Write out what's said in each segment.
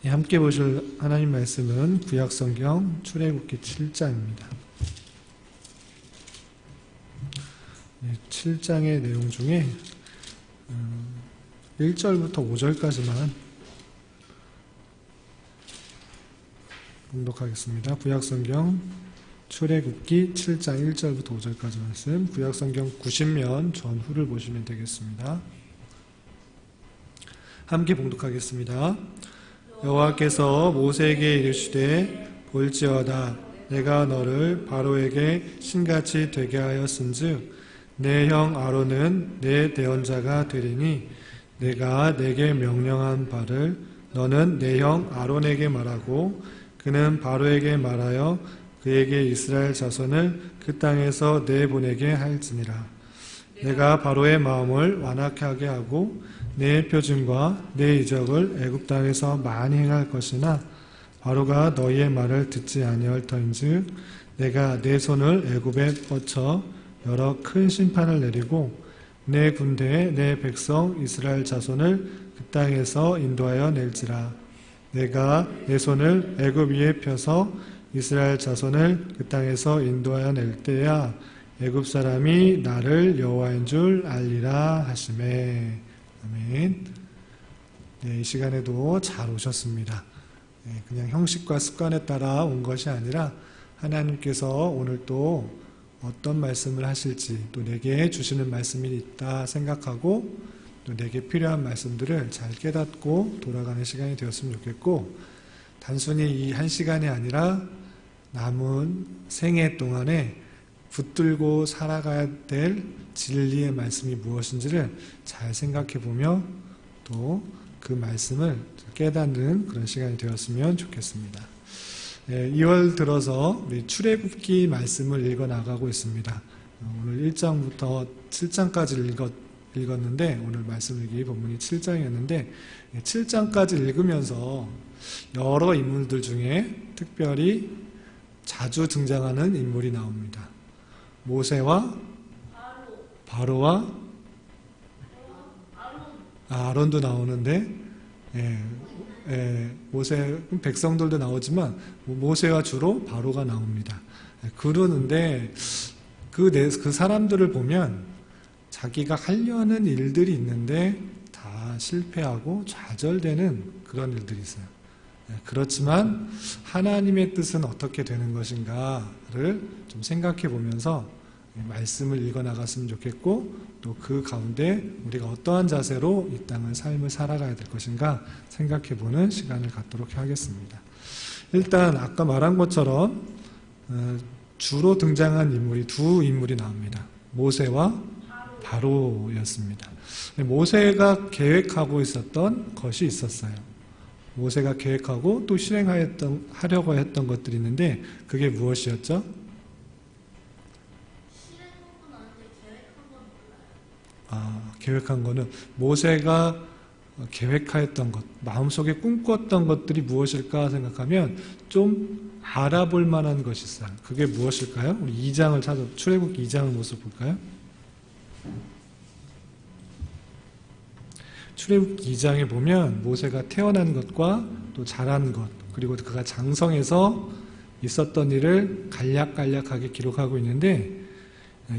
함께 보실 하나님 말씀은 구약성경 출애굽기 7장입니다. 7장의 내용 중에 1절부터 5절까지만 봉독하겠습니다. 구약성경 출애굽기 7장 1절부터 5절까지 말씀, 구약성경 90면 전후를 보시면 되겠습니다. 함께 봉독하겠습니다. 여호와께서 모세에게 이르시되 볼지어다 내가 너를 바로에게 신같이 되게 하였은즉 내 형 아론은 내 대언자가 되리니 내가 내게 명령한 바를 너는 내 형 아론에게 말하고 그는 바로에게 말하여 그에게 이스라엘 자손을 그 땅에서 내보내게 할지니라. 내가 바로의 마음을 완악하게 하고 내 표징과 내 이적을 애굽 땅에서 많이 행할 것이나 바로가 너희의 말을 듣지 아니할 터인즉 내가 내 손을 애굽에 뻗쳐 여러 큰 심판을 내리고 내 군대에 내 백성 이스라엘 자손을 그 땅에서 인도하여 낼지라. 내가 내 손을 애굽 위에 펴서 이스라엘 자손을 그 땅에서 인도하여 낼 때야 애굽 사람이 나를 여호와인 줄 알리라 하시매. 아멘. 네, 이 시간에도 잘 오셨습니다. 네, 그냥 형식과 습관에 따라 온 것이 아니라 하나님께서 오늘 또 어떤 말씀을 하실지, 또 내게 주시는 말씀이 있다 생각하고 또 내게 필요한 말씀들을 잘 깨닫고 돌아가는 시간이 되었으면 좋겠고, 단순히 이 한 시간이 아니라 남은 생애 동안에 붙들고 살아가야 될 진리의 말씀이 무엇인지를 잘 생각해 보며 또 그 말씀을 깨닫는 그런 시간이 되었으면 좋겠습니다. 2월 들어서 우리 출애굽기 말씀을 읽어 나가고 있습니다. 오늘 1장부터 7장까지 읽었는데 오늘 말씀 읽기 본문이 7장이었는데 7장까지 읽으면서 여러 인물들 중에 특별히 자주 등장하는 인물이 나옵니다. 모세와 바로와 아론도 나오는데 모세 백성들도 나오지만 모세와 주로 바로가 나옵니다. 그러는데 그 사람들을 보면 자기가 하려는 일들이 있는데 다 실패하고 좌절되는 그런 일들이 있어요. 그렇지만 하나님의 뜻은 어떻게 되는 것인가를 좀 생각해 보면서 말씀을 읽어 나갔으면 좋겠고, 또 그 가운데 우리가 어떠한 자세로 이 땅을 삶을 살아가야 될 것인가 생각해 보는 시간을 갖도록 하겠습니다. 일단 아까 말한 것처럼 주로 등장한 인물이 두 인물이 나옵니다. 모세와 바로였습니다. 모세가 계획하고 있었던 것이 있었어요. 모세가 계획하고 또 실행하려고 했던 것들이 있는데 그게 무엇이었죠? 계획한 거는 모세가 계획하였던 것, 마음속에 꿈꿨던 것들이 무엇일까 생각하면 좀 알아볼 만한 것이 있어요. 그게 무엇일까요? 우리 2장을 출애굽기 2장을 모습 볼까요? 출애굽기 2장에 보면 모세가 태어난 것과 또 자란 것, 그리고 그가 장성해서 있었던 일을 간략간략하게 기록하고 있는데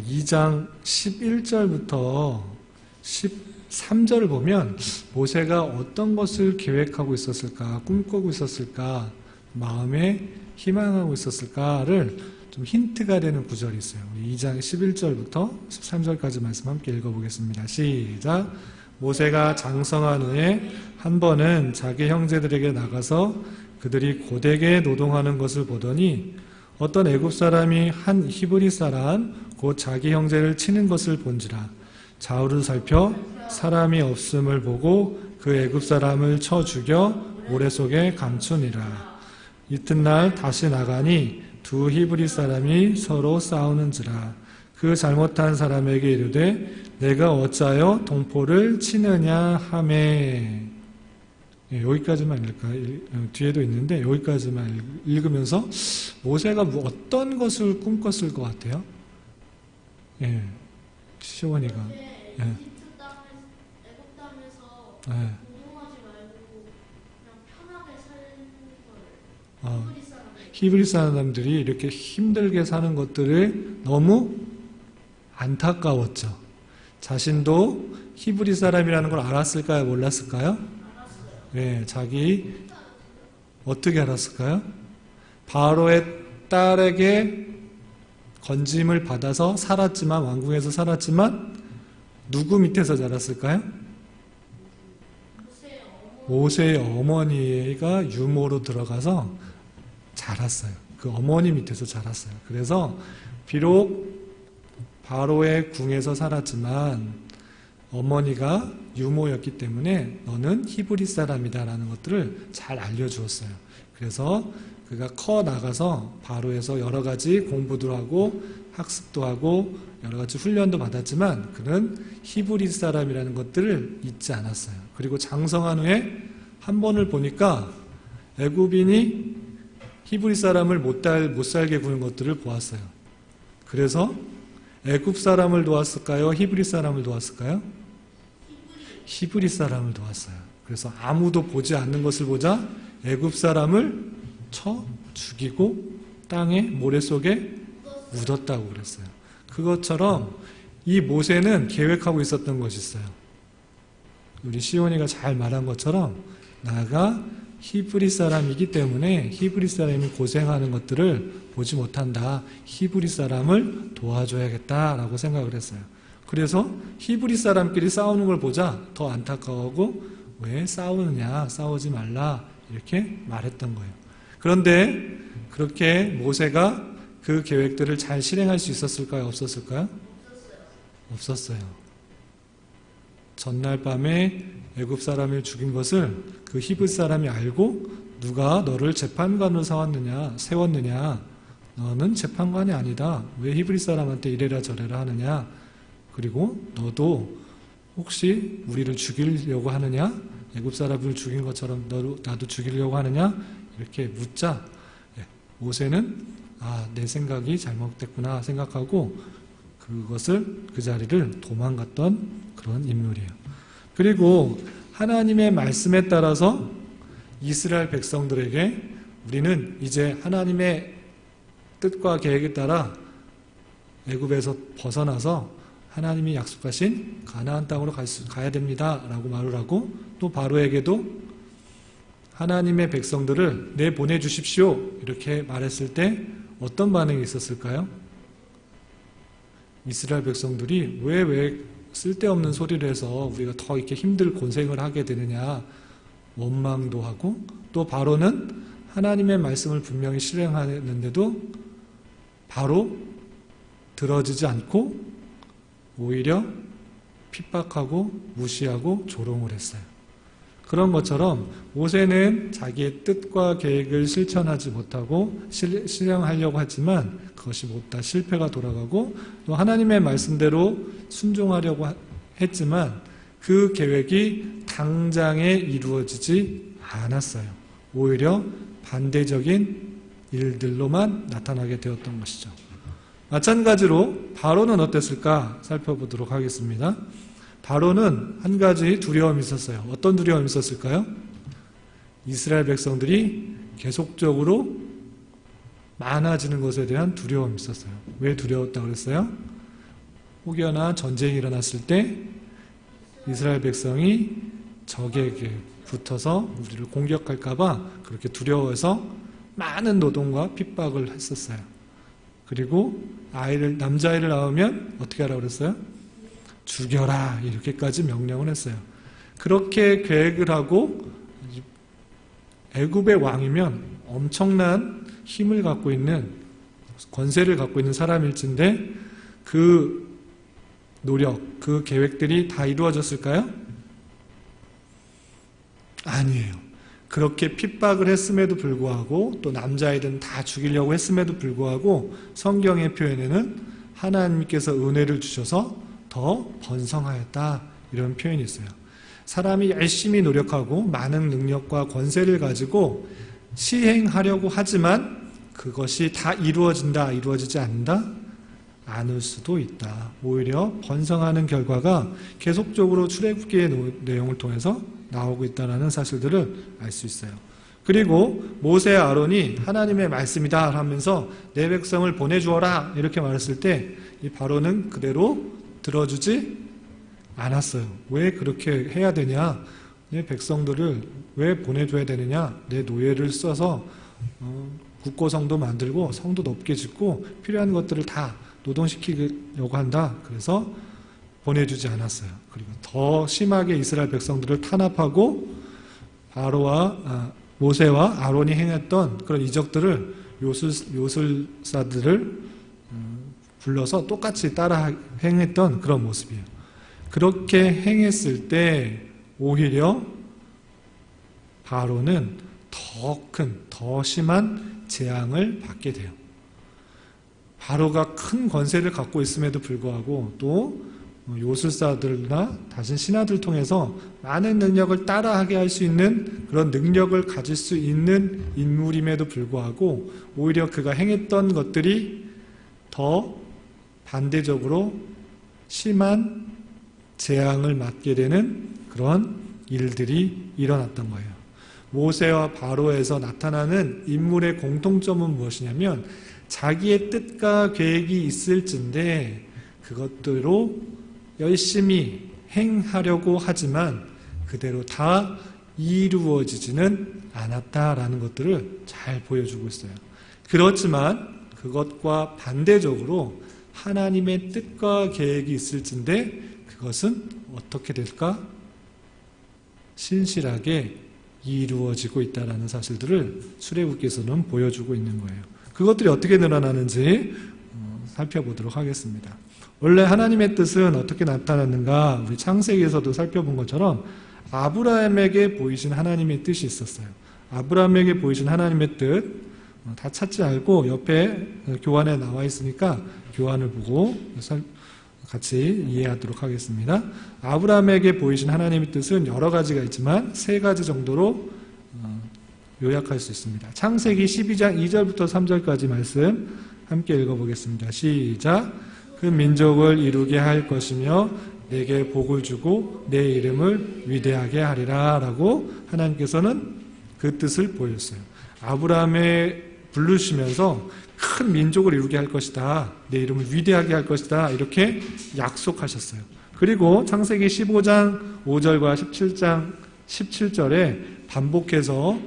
2장 11절부터 13절을 보면 모세가 어떤 것을 계획하고 있었을까, 꿈꾸고 있었을까, 마음에 희망하고 있었을까를 좀 힌트가 되는 구절이 있어요. 2장 11절부터 13절까지 말씀 함께 읽어보겠습니다. 시작. 모세가 장성한 후에 한 번은 자기 형제들에게 나가서 그들이 고되게 노동하는 것을 보더니 어떤 애굽 사람이 한 히브리 사람 곧 자기 형제를 치는 것을 본지라. 좌우를 살펴 사람이 없음을 보고 그 애굽 사람을 쳐 죽여 모래 속에 감추니라. 이튿날 다시 나가니 두 히브리 사람이 서로 싸우는지라. 그 잘못한 사람에게 이르되 내가 어찌하여 동포를 치느냐 하매. 여기까지만 읽을까요? 뒤에도 있는데 여기까지만 읽으면서 모세가 어떤 것을 꿈꿨을 것 같아요? 시원이가 애굽 땅에서 노동하지 말고 그냥 편하게 살래 히브리 사람들이 이렇게 힘들게 사는 것들을 너무 안타까웠죠. 자신도 히브리 사람이라는 걸 알았을까요? 몰랐을까요? 네, 자기 어떻게 알았을까요? 바로의 딸에게 건짐을 받아서 살았지만, 왕궁에서 살았지만 누구 밑에서 자랐을까요? 모세의 어머니가 유모로 들어가서 자랐어요. 그 어머니 밑에서 자랐어요. 그래서 비록 바로의 궁에서 살았지만 어머니가 유모였기 때문에 너는 히브리 사람이다 라는 것들을 잘 알려주었어요. 그래서 그가 커 나가서 바로에서 여러 가지 공부도 하고 학습도 하고 여러 가지 훈련도 받았지만 그는 히브리 사람이라는 것들을 잊지 않았어요. 그리고 장성한 후에 한 번을 보니까 애굽인이 히브리 사람을 못 살게 구는 것들을 보았어요. 그래서 애굽 사람을 도왔을까요? 히브리 사람을 도왔을까요? 히브리 사람을 도왔어요. 그래서 아무도 보지 않는 것을 보자 애굽 사람을 쳐 죽이고 땅에 모래 속에 묻었다고 그랬어요. 그것처럼 이 모세는 계획하고 있었던 것이 있어요. 우리 시온이가 잘 말한 것처럼 나가 히브리 사람이기 때문에 히브리 사람이 고생하는 것들을 보지 못한다. 히브리 사람을 도와줘야겠다라고 생각을 했어요. 그래서 히브리 사람끼리 싸우는 걸 보자 더 안타까워하고 왜 싸우느냐, 싸우지 말라 이렇게 말했던 거예요. 그런데 그렇게 모세가 그 계획들을 잘 실행할 수 있었을까요? 없었을까요? 없었어요. 전날 밤에 애굽 사람을 죽인 것을 그 히브리 사람이 알고 누가 너를 재판관으로 세웠느냐? 너는 재판관이 아니다. 왜 히브리 사람한테 이래라 저래라 하느냐? 그리고 너도 혹시 우리를 죽이려고 하느냐? 애굽 사람을 죽인 것처럼 나도 죽이려고 하느냐? 이렇게 묻자 모세는 내 생각이 잘못됐구나 생각하고 그 자리를 도망갔던 그런 인물이에요. 그리고 하나님의 말씀에 따라서 이스라엘 백성들에게 우리는 이제 하나님의 뜻과 계획에 따라 애굽에서 벗어나서 하나님이 약속하신 가나안 땅으로 가야 됩니다 라고 말을 하고 또 바로에게도 하나님의 백성들을 내보내주십시오 이렇게 말했을 때 어떤 반응이 있었을까요? 이스라엘 백성들이 왜 쓸데없는 소리를 해서 우리가 더 이렇게 고생을 하게 되느냐 원망도 하고 또 바로는 하나님의 말씀을 분명히 실행하는데도 바로 들어주지 않고 오히려 핍박하고 무시하고 조롱을 했어요. 그런 것처럼 모세는 자기의 뜻과 계획을 실천하지 못하고 실행하려고 하지만 그것이 다 실패가 돌아가고 또 하나님의 말씀대로 순종하려고 했지만 그 계획이 당장에 이루어지지 않았어요. 오히려 반대적인 일들로만 나타나게 되었던 것이죠. 마찬가지로 바로는 어땠을까 살펴보도록 하겠습니다. 바로는 한 가지 두려움이 있었어요. 어떤 두려움이 있었을까요? 이스라엘 백성들이 계속적으로 많아지는 것에 대한 두려움이 있었어요. 왜 두려웠다고 그랬어요? 혹여나 전쟁이 일어났을 때 이스라엘 백성이 적에게 붙어서 우리를 공격할까봐 그렇게 두려워해서 많은 노동과 핍박을 했었어요. 그리고 남자아이를 낳으면 어떻게 하라고 그랬어요? 죽여라 이렇게까지 명령을 했어요. 그렇게 계획을 하고 애굽의 왕이면 엄청난 힘을 갖고 있는 권세를 갖고 있는 사람일진데 그 노력, 그 계획들이 다 이루어졌을까요? 아니에요. 그렇게 핍박을 했음에도 불구하고 또 남자아이들은 다 죽이려고 했음에도 불구하고 성경의 표현에는 하나님께서 은혜를 주셔서 더 번성하였다 이런 표현이 있어요. 사람이 열심히 노력하고 많은 능력과 권세를 가지고 시행하려고 하지만 그것이 다 이루어지지 않는다? 않을 수도 있다. 오히려 번성하는 결과가 계속적으로 출애굽기의 내용을 통해서 나오고 있다는 사실들을 알 수 있어요. 그리고 모세 아론이 하나님의 말씀이다 하면서 내 백성을 보내주어라 이렇게 말했을 때 이 바로는 그대로 들어주지 않았어요. 왜 그렇게 해야 되냐? 내 백성들을 왜 보내줘야 되느냐? 내 노예를 써서 국고성도 만들고 성도 높게 짓고 필요한 것들을 다 노동시키려고 한다. 그래서 보내주지 않았어요. 그리고 더 심하게 이스라엘 백성들을 탄압하고 바로와 모세와 아론이 행했던 그런 이적들을 요술사들을 불러서 똑같이 따라 행했던 그런 모습이에요. 그렇게 행했을 때 오히려 바로는 더 큰, 더 심한 재앙을 받게 돼요. 바로가 큰 권세를 갖고 있음에도 불구하고 또 요술사들이나 다른 신하들 통해서 많은 능력을 따라하게 할 수 있는 그런 능력을 가질 수 있는 인물임에도 불구하고 오히려 그가 행했던 것들이 더 반대적으로 심한 재앙을 맞게 되는 그런 일들이 일어났던 거예요. 모세와 바로에서 나타나는 인물의 공통점은 무엇이냐면 자기의 뜻과 계획이 있을진데 그것대로 열심히 행하려고 하지만 그대로 다 이루어지지는 않았다라는 것들을 잘 보여주고 있어요. 그렇지만 그것과 반대적으로 하나님의 뜻과 계획이 있을진데 그것은 어떻게 될까? 신실하게 이루어지고 있다는 사실들을 출애굽기에서는 보여주고 있는 거예요. 그것들이 어떻게 늘어나는지 살펴보도록 하겠습니다. 원래 하나님의 뜻은 어떻게 나타났는가? 우리 창세기에서도 살펴본 것처럼 아브라함에게 보이신 하나님의 뜻이 있었어요. 아브라함에게 보이신 하나님의 뜻 다 찾지 않고 옆에 교환에 나와 있으니까 교환을 보고 같이 이해하도록 하겠습니다. 아브라함에게 보이신 하나님의 뜻은 여러 가지가 있지만 세 가지 정도로 요약할 수 있습니다. 창세기 12장 2절부터 3절까지 말씀 함께 읽어보겠습니다. 시작. 그 민족을 이루게 할 것이며 내게 복을 주고 내 이름을 위대하게 하리라 라고 하나님께서는 그 뜻을 보였어요. 아브라함의 부르시면서 큰 민족을 이루게 할 것이다. 내 이름을 위대하게 할 것이다. 이렇게 약속하셨어요. 그리고 창세기 15장 5절과 17장 17절에 반복해서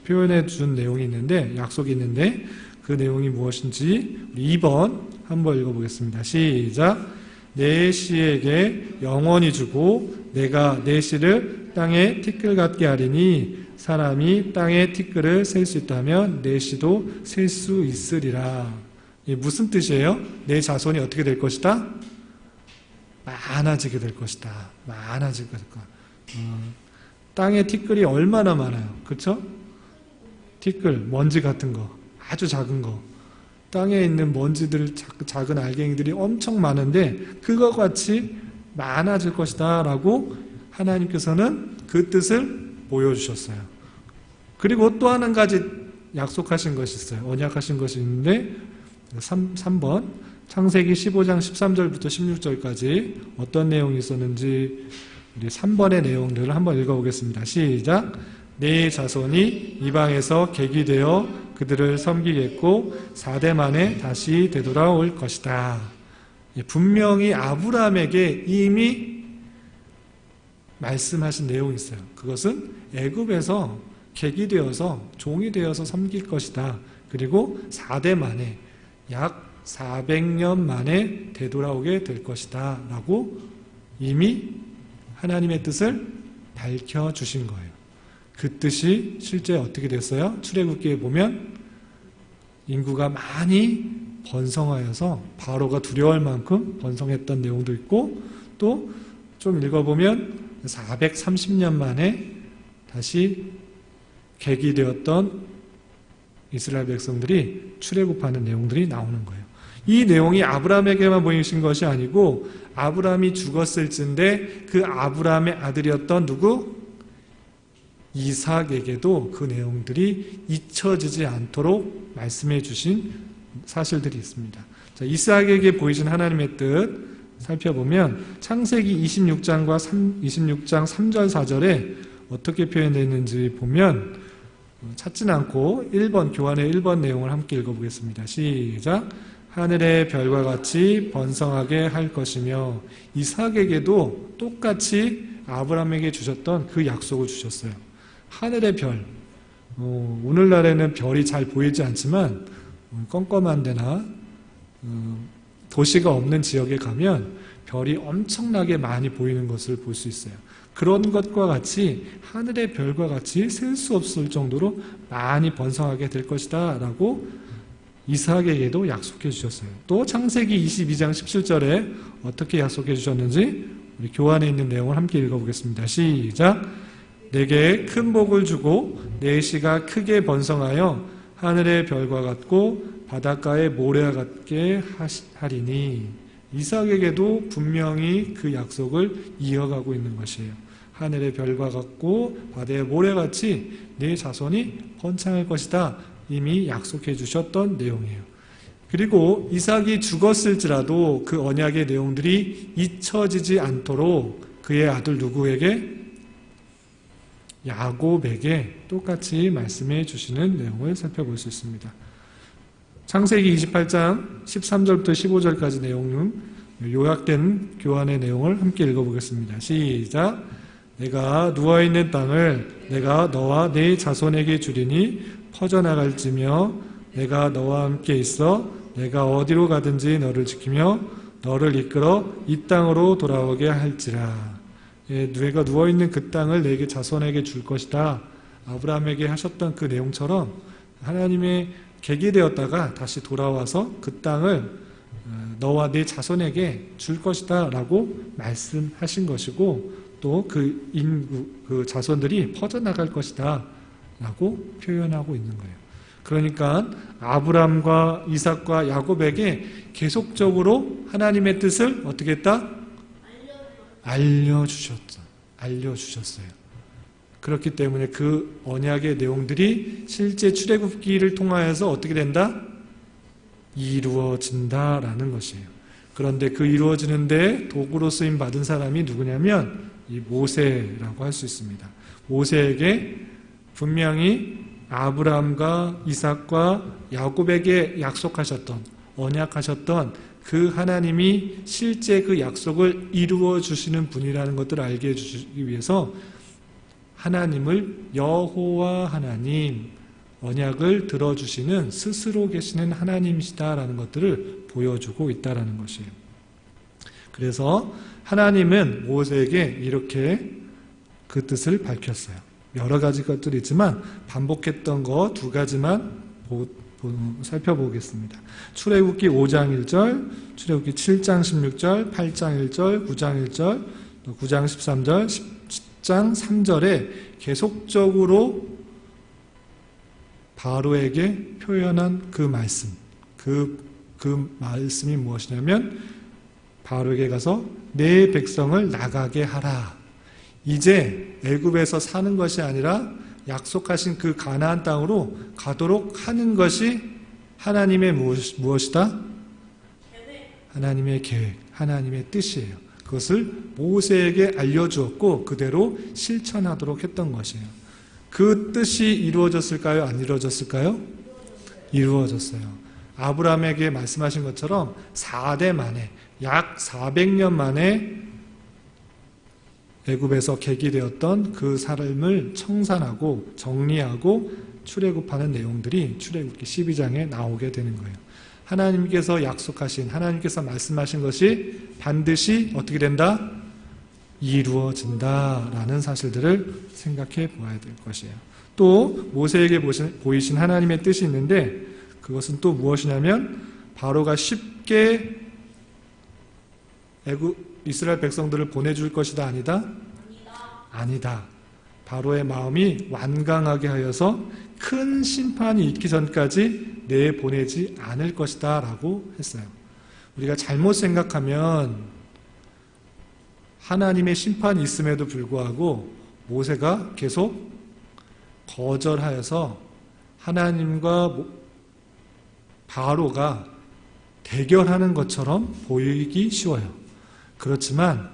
표현해 준 내용이 있는데 약속이 있는데 그 내용이 무엇인지 2번 한번 읽어보겠습니다. 시작. 내 씨에게 영원히 주고 내가 내 씨를 땅에 티끌 같게 하리니 사람이 땅에 티끌을 셀 수 있다면 내 씨도 셀 수 있으리라. 이게 무슨 뜻이에요? 내 자손이 어떻게 될 것이다? 많아지게 될 것이다. 많아지게 될 거야. 땅에 티끌이 얼마나 많아요. 그렇죠? 티끌, 먼지 같은 거, 아주 작은 거. 땅에 있는 먼지들, 작은 알갱이들이 엄청 많은데 그거 같이 많아질 것이다 라고 하나님께서는 그 뜻을 보여주셨어요. 그리고 또 한 가지 약속하신 것이 있어요. 언약하신 것이 있는데 3번 창세기 15장 13절부터 16절까지 어떤 내용이 있었는지 우리 3번의 내용들을 한번 읽어보겠습니다. 시작. 내 자손이 이방에서 객이 되어 그들을 섬기겠고 4대 만에 다시 되돌아올 것이다. 분명히 아브라함에게 이미 말씀하신 내용이 있어요. 그것은 애굽에서 객이 되어서 종이 되어서 섬길 것이다. 그리고 4대 만에 약 400년 만에 되돌아오게 될 것이다 라고 이미 하나님의 뜻을 밝혀주신 거예요. 그 뜻이 실제 어떻게 됐어요? 출애굽기에 보면 인구가 많이 번성하여서 바로가 두려워할 만큼 번성했던 내용도 있고 또 좀 읽어보면 430년 만에 다시 객이 되었던 이스라엘 백성들이 출애굽하는 내용들이 나오는 거예요. 이 내용이 아브라함에게만 보이신 것이 아니고 아브라함이 죽었을진데 그 아브라함의 아들이었던 누구? 이삭에게도 그 내용들이 잊혀지지 않도록 말씀해 주신 사실들이 있습니다. 자, 이삭에게 보이신 하나님의 뜻 살펴보면 창세기 26장 3절 4절에 어떻게 표현되어 있는지 보면 찾지는 않고 1번, 교환의 1번 내용을 함께 읽어보겠습니다. 시작. 하늘의 별과 같이 번성하게 할 것이며, 이삭에게도 똑같이 아브라함에게 주셨던 그 약속을 주셨어요. 하늘의 별, 오늘날에는 별이 잘 보이지 않지만 껌껌한 데나 도시가 없는 지역에 가면 별이 엄청나게 많이 보이는 것을 볼 수 있어요. 그런 것과 같이 하늘의 별과 같이 셀 수 없을 정도로 많이 번성하게 될 것이다 라고 이삭에게도 약속해 주셨어요. 또 창세기 22장 17절에 어떻게 약속해 주셨는지 우리 교환에 있는 내용을 함께 읽어보겠습니다. 시작. 내게 큰 복을 주고 내 씨가 크게 번성하여 하늘의 별과 같고 바닷가의 모래와 같게 하리니, 이삭에게도 분명히 그 약속을 이어가고 있는 것이에요. 하늘의 별과 같고 바다의 모래같이 내 자손이 번창할 것이다. 이미 약속해 주셨던 내용이에요. 그리고 이삭이 죽었을지라도 그 언약의 내용들이 잊혀지지 않도록 그의 아들 누구에게? 야곱에게 똑같이 말씀해 주시는 내용을 살펴볼 수 있습니다. 창세기 28장 13절부터 15절까지 내용은 요약된 교환의 내용을 함께 읽어보겠습니다. 시작. 내가 누워있는 땅을 내가 너와 네 자손에게 주리니 퍼져나갈지며, 내가 너와 함께 있어 내가 어디로 가든지 너를 지키며 너를 이끌어 이 땅으로 돌아오게 할지라. 내가 누워있는 그 땅을 내게 자손에게 줄 것이다. 아브라함에게 하셨던 그 내용처럼 하나님의 객이 되었다가 다시 돌아와서 그 땅을 너와 네 자손에게 줄 것이다 라고 말씀하신 것이고, 또 그 자손들이 퍼져나갈 것이다 라고 표현하고 있는 거예요. 그러니까 아브라함과 이삭과 야곱에게 계속적으로 하나님의 뜻을 어떻게 했다? 알려주셨어요. 그렇기 때문에 그 언약의 내용들이 실제 출애굽기를 통하여서 어떻게 된다? 이루어진다라는 것이에요. 그런데 그 이루어지는데 도구로 쓰임 받은 사람이 누구냐면 이 모세라고 할 수 있습니다. 모세에게 분명히 아브라함과 이삭과 야곱에게 약속하셨던, 언약하셨던 그 하나님이 실제 그 약속을 이루어 주시는 분이라는 것들을 알게 해주시기 위해서 하나님을 여호와 하나님, 언약을 들어주시는 스스로 계시는 하나님이시다라는 것들을 보여주고 있다라는 것이에요. 그래서 하나님은 모세에게 이렇게 그 뜻을 밝혔어요. 여러 가지 것들이 있지만 반복했던 거 두 가지만 살펴보겠습니다. 출애굽기 5장 1절, 출애굽기 7장 16절, 8장 1절, 9장 1절, 9장 13절, 10장 3절에 계속적으로 바로에게 표현한 그 말씀, 그 말씀이 무엇이냐면 바로에게 가서 내 백성을 나가게 하라. 이제 애굽에서 사는 것이 아니라 약속하신 그 가나안 땅으로 가도록 하는 것이 하나님의 무엇이다? 하나님의 계획, 하나님의 뜻이에요. 그것을 모세에게 알려주었고 그대로 실천하도록 했던 것이에요. 그 뜻이 이루어졌을까요? 안 이루어졌을까요? 이루어졌어요. 아브라함에게 말씀하신 것처럼 4대 만에, 약 400년 만에 애굽에서 객이 되었던 그 삶을 청산하고 정리하고 출애굽하는 내용들이 출애굽기 12장에 나오게 되는 거예요. 하나님께서 약속하신, 하나님께서 말씀하신 것이 반드시 어떻게 된다? 이루어진다라는 사실들을 생각해 보아야 될 것이에요. 또 모세에게 보이신 하나님의 뜻이 있는데 그것은 또 무엇이냐면 바로가 쉽게 이스라엘 백성들을 보내줄 것이다, 아니다? 아니다. 바로의 마음이 완강하게 하여서 큰 심판이 있기 전까지 내보내지 않을 것이다 라고 했어요. 우리가 잘못 생각하면 하나님의 심판이 있음에도 불구하고 모세가 계속 거절하여서 하나님과 바로가 대결하는 것처럼 보이기 쉬워요. 그렇지만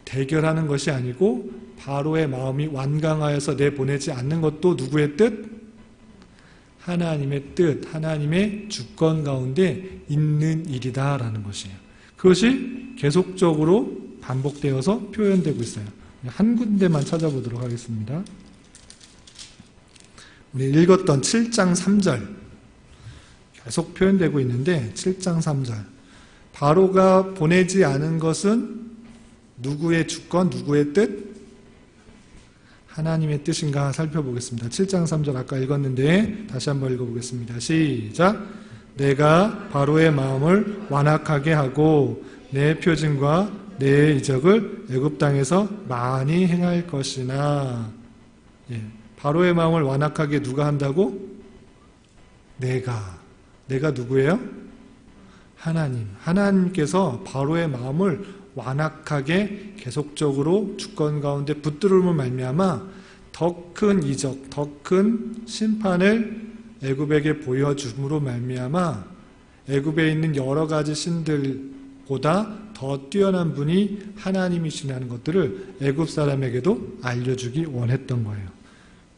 대결하는 것이 아니고 바로의 마음이 완강하여서 내보내지 않는 것도 누구의 뜻? 하나님의 뜻, 하나님의 주권 가운데 있는 일이다라는 것이에요. 그것이 계속적으로 반복되어서 표현되고 있어요. 한 군데만 찾아보도록 하겠습니다. 우리 읽었던 7장 3절 계속 표현되고 있는데 7장 3절 바로가 보내지 않은 것은 누구의 주권, 누구의 뜻? 하나님의 뜻인가 살펴보겠습니다. 7장 3절 아까 읽었는데 다시 한번 읽어보겠습니다. 시작! 내가 바로의 마음을 완악하게 하고 내 표징과 내 이적을 애굽 땅에서 많이 행할 것이나. 바로의 마음을 완악하게 누가 한다고? 내가 누구예요? 하나님께서 바로의 마음을 완악하게 계속적으로 주권 가운데 붙들음을 말미암아 더 큰 이적, 더 큰 심판을 애굽에게 보여줌으로 말미암아 애굽에 있는 여러 가지 신들보다 더 뛰어난 분이 하나님이시라는 것들을 애굽 사람에게도 알려주기 원했던 거예요.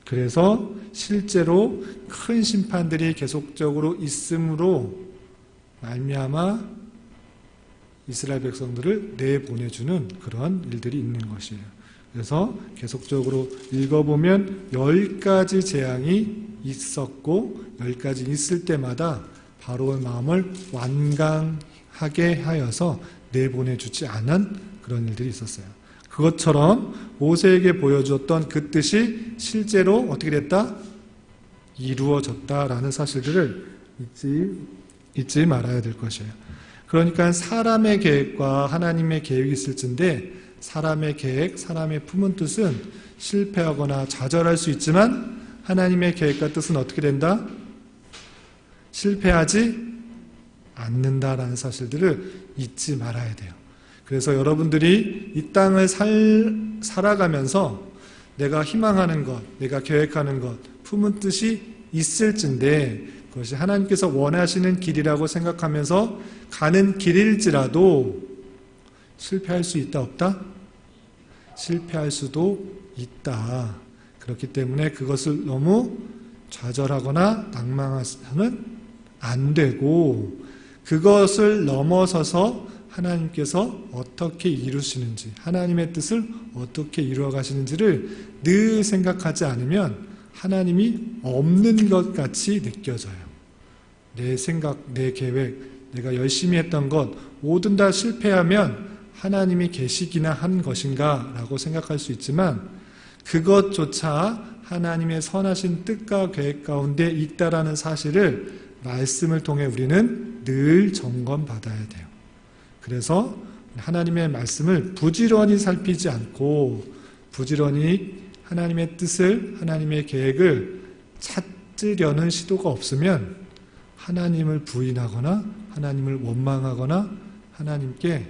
그래서 실제로 큰 심판들이 계속적으로 있음으로 말미암아 이스라엘 백성들을 내보내주는 그런 일들이 있는 것이에요. 그래서 계속적으로 읽어보면 10가지 재앙이 있었고 10가지 있을 때마다 바로의 마음을 완강하게 하여서 내보내주지 않은 그런 일들이 있었어요. 그것처럼 모세에게 보여주었던 그 뜻이 실제로 어떻게 됐다? 이루어졌다라는 사실들을 잊지 말아야 될 것이에요. 그러니까 사람의 계획과 하나님의 계획이 있을진데 사람의 계획, 사람의 품은 뜻은 실패하거나 좌절할 수 있지만 하나님의 계획과 뜻은 어떻게 된다? 실패하지 않는다라는 사실들을 잊지 말아야 돼요. 그래서 여러분들이 이 땅을 살아가면서 내가 희망하는 것, 내가 계획하는 것, 품은 뜻이 있을진데 그것이 하나님께서 원하시는 길이라고 생각하면서 가는 길일지라도 실패할 수 있다, 없다? 실패할 수도 있다. 그렇기 때문에 그것을 너무 좌절하거나 낭망하면 안 되고 그것을 넘어서서 하나님께서 어떻게 이루시는지, 하나님의 뜻을 어떻게 이루어 가시는지를 늘 생각하지 않으면 하나님이 없는 것 같이 느껴져요. 내 생각, 내 계획, 내가 열심히 했던 것 모든 다 실패하면 하나님이 계시기나 한 것인가 라고 생각할 수 있지만 그것조차 하나님의 선하신 뜻과 계획 가운데 있다라는 사실을 말씀을 통해 우리는 늘 점검받아야 돼요. 그래서 하나님의 말씀을 부지런히 살피지 않고 부지런히 하나님의 뜻을, 하나님의 계획을 찾으려는 시도가 없으면 하나님을 부인하거나 하나님을 원망하거나 하나님께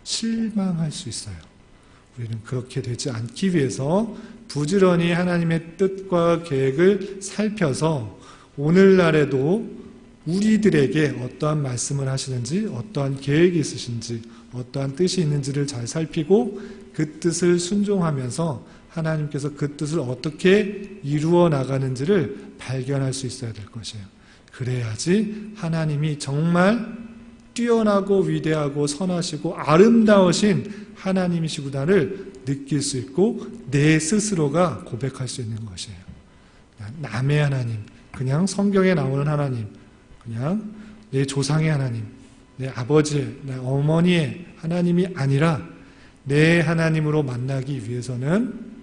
실망할 수 있어요. 우리는 그렇게 되지 않기 위해서 부지런히 하나님의 뜻과 계획을 살펴서 오늘날에도 우리들에게 어떠한 말씀을 하시는지, 어떠한 계획이 있으신지, 어떠한 뜻이 있는지를 잘 살피고 그 뜻을 순종하면서 하나님께서 그 뜻을 어떻게 이루어 나가는지를 발견할 수 있어야 될 것이에요. 그래야지 하나님이 정말 뛰어나고 위대하고 선하시고 아름다우신 하나님이시구나를 느낄 수 있고 내 스스로가 고백할 수 있는 것이에요. 남의 하나님, 그냥 성경에 나오는 하나님, 그냥 내 조상의 하나님, 내 아버지의, 내 어머니의 하나님이 아니라 내 하나님으로 만나기 위해서는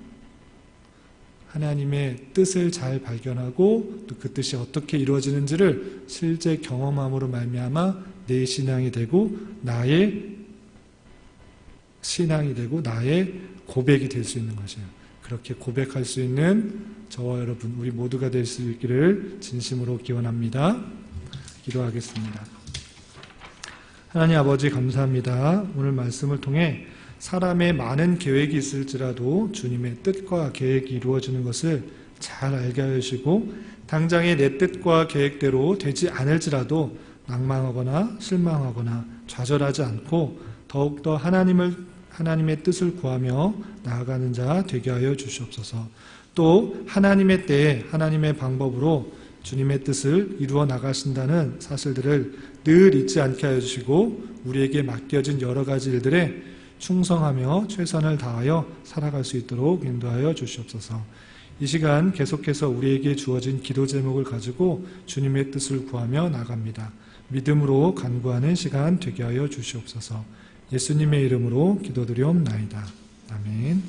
하나님의 뜻을 잘 발견하고 또 그 뜻이 어떻게 이루어지는지를 실제 경험함으로 말미암아 내 신앙이 되고 나의 신앙이 되고 나의 고백이 될 수 있는 것이에요. 그렇게 고백할 수 있는 저와 여러분 우리 모두가 될 수 있기를 진심으로 기원합니다. 기도하겠습니다. 하나님 아버지 감사합니다. 오늘 말씀을 통해 사람의 많은 계획이 있을지라도 주님의 뜻과 계획이 이루어지는 것을 잘 알게 하시고 당장의 내 뜻과 계획대로 되지 않을지라도 낭망하거나 실망하거나 좌절하지 않고 더욱더 하나님의 뜻을 구하며 나아가는 자 되게 하여 주시옵소서. 또 하나님의 때에 하나님의 방법으로 주님의 뜻을 이루어 나가신다는 사실들을 늘 잊지 않게 하여 주시고 우리에게 맡겨진 여러 가지 일들에 충성하며 최선을 다하여 살아갈 수 있도록 인도하여 주시옵소서. 이 시간 계속해서 우리에게 주어진 기도 제목을 가지고 주님의 뜻을 구하며 나갑니다. 믿음으로 간구하는 시간 되게 하여 주시옵소서. 예수님의 이름으로 기도드리옵나이다. 아멘.